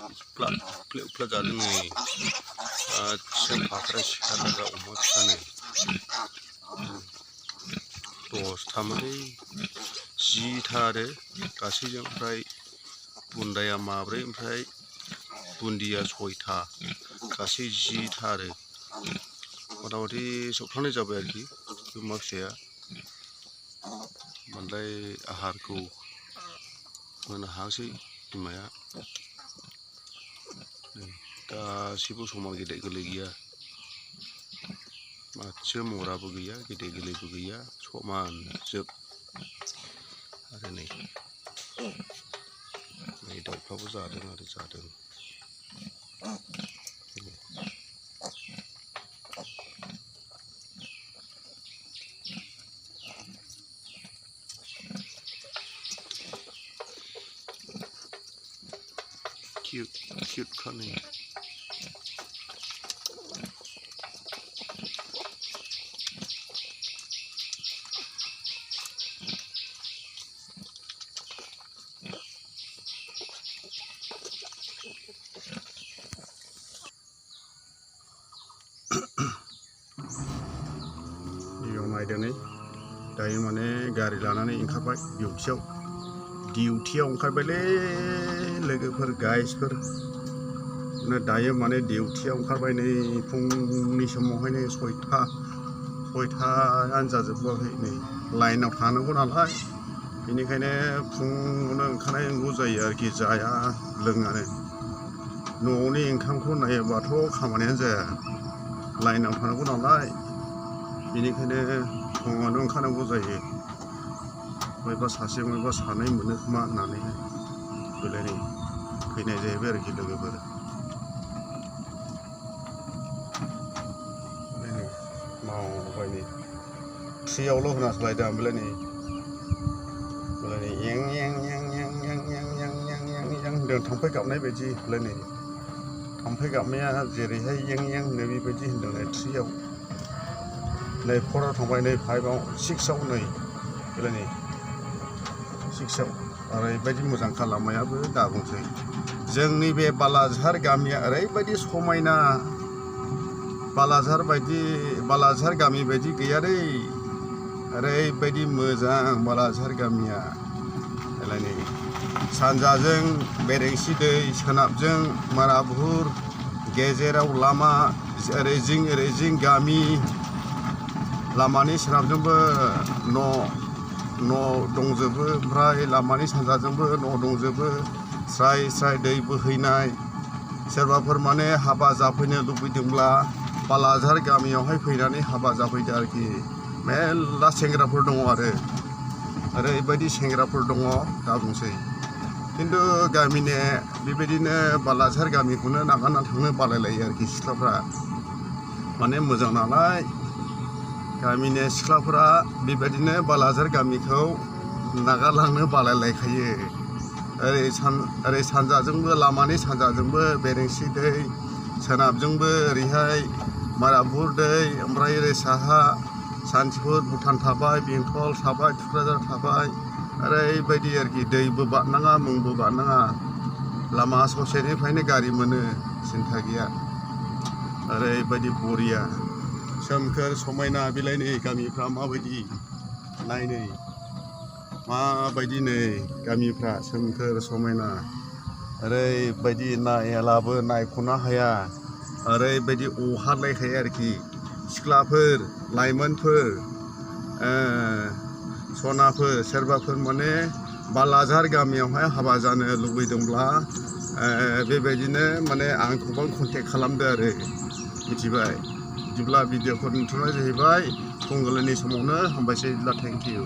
फ्ला जादों नै आच्छा फाख्रा सिखारग्रा अमा फिसानो 10था माने 10था आरो गासैजों ओमफ्राय बुन्दाया माब्रै ओमफ्राय बुन्दिया 6था गासै 10था आरो मथा-मथि सप्तानै जाबाय आरोखि बे अमा फिसाया बांद्राय आहारखौ होनो हायासै बिमाया गासिबो समान गेदेर गोरलै गैया मासे मराबो गैया गेदेर गोरलैबो गैया समान जोब आरो नै दाउफ्राबो जादों आरो जादों cute cunning नायदों दायो माने गारि लानानै ओंखारबाय डिउटियाव ओंखारबायलै लोगोफोर गाइसफोर दायो माने डिउटियाव ओंखारबाय नै फुंनि समावहाय नै 6थायानो जाजोबाखै नै लाइनाव थानांगौ नालाय बेनिखायनो फुङावनो ओंखारनांगौ जायो आरोखि जाया लोङानो न'नि ओंखामखौ नायोबाथ' खामानियानो जाया लाइनाव थानांगौ नालाय बेनिखायनो फुङावनो ओंखारनांगौ जायो बबेबा सासे बबेबा सानै मोनो खोमा होननानैहाय बेलाय फैनाय जाहैबाय आरोखि लोगोफोर मावबाय नै फ्रियावल' होना सोलायदों ओमफ्राय नै एं होनदों थाम्फै गाबनाय बायदि नै थाम्फै गाबनाया जेरैहाय एं होनो बेबायदि होनदों नै थ्रियाव नै 4आव थांबाय नै 5आव 6आव नै बेलाय नै 6आव ओरैबायदि मोजांखा लामायाबो दाबुंसै जोंनि बे बालाझार गामिया ओरैबायदि समायना बालाझार गामि बायदि गैयादै ओरैबायदि मोजां बालाझार गामिया बेलाय नै सानजाजों बेरेंसि दै सोनाबजों माराबुर गेजेराव लामा ओरै जिं गामि लामानि सोनाबजोंबो न' दंजोबो ओमफ्राय लामानि सानजाजोंबो न' दंजोबो स्राय दै बोहैनाय सोरबाफोर माने हाबा जाफैनो लुबैदोंब्ला बालाझार गामियावहाय फैनानै हाबा जाफैदो आरोखि मेरला सेंग्राफोर दङ आरो ओरैबायदि सेंग्राफोर दङ दा बुंसै खिन्थु गामिनि बेबायदिनो बालाझार गामिखौनो नागारना थांनो बालायलायो आरोखि सिख्लाफ्रा माने मोजां नालाय गामिनि सिख्लाफोरा बेबायदिनो बालाझार गामिखौ नागारलांनो बालायलायखायो ओरै सानजाजोंबो लामानि सानजाजोंबो बेरेंसि दै सोनाबजोंबो ओरैहाय माराबुर दै ओमफ्राय ओरै साहा सान्थिफुर भुटान थाबाय बेंटल थाबाय थुक्राझार थाबाय ओरैबायदि आरोखि दैबो बारनाङा मुंबो बारनाङा लामा ससेनिफ्रायनो गारि मोनो सिन्था गैया ओरैबायदि बरिया सोमखोर समायना बेलाय नै गामिफ्रा माबायदि नायनै माबायदि नै गामिफ्रा सोमखोर समायना ओरैबायदि नायालाबो नायख'नो हाया ओरैबायदि अहारलायखायो आरोखि सिख्लाफोर लाइमोनफोर सनाफोर सोरबाफोर माने बालाझार गामियावहाय हाबा जानो लुबैदोंब्ला बेबायदिनो माने आंखौबो कन्टेक्ट खालामदो आरो मिथिबाय बिदिब्ला भिडिअखौ दोनथ'नाय जाहैबाय फुंबिलिनि समावनो हामबायसै थेंक इउ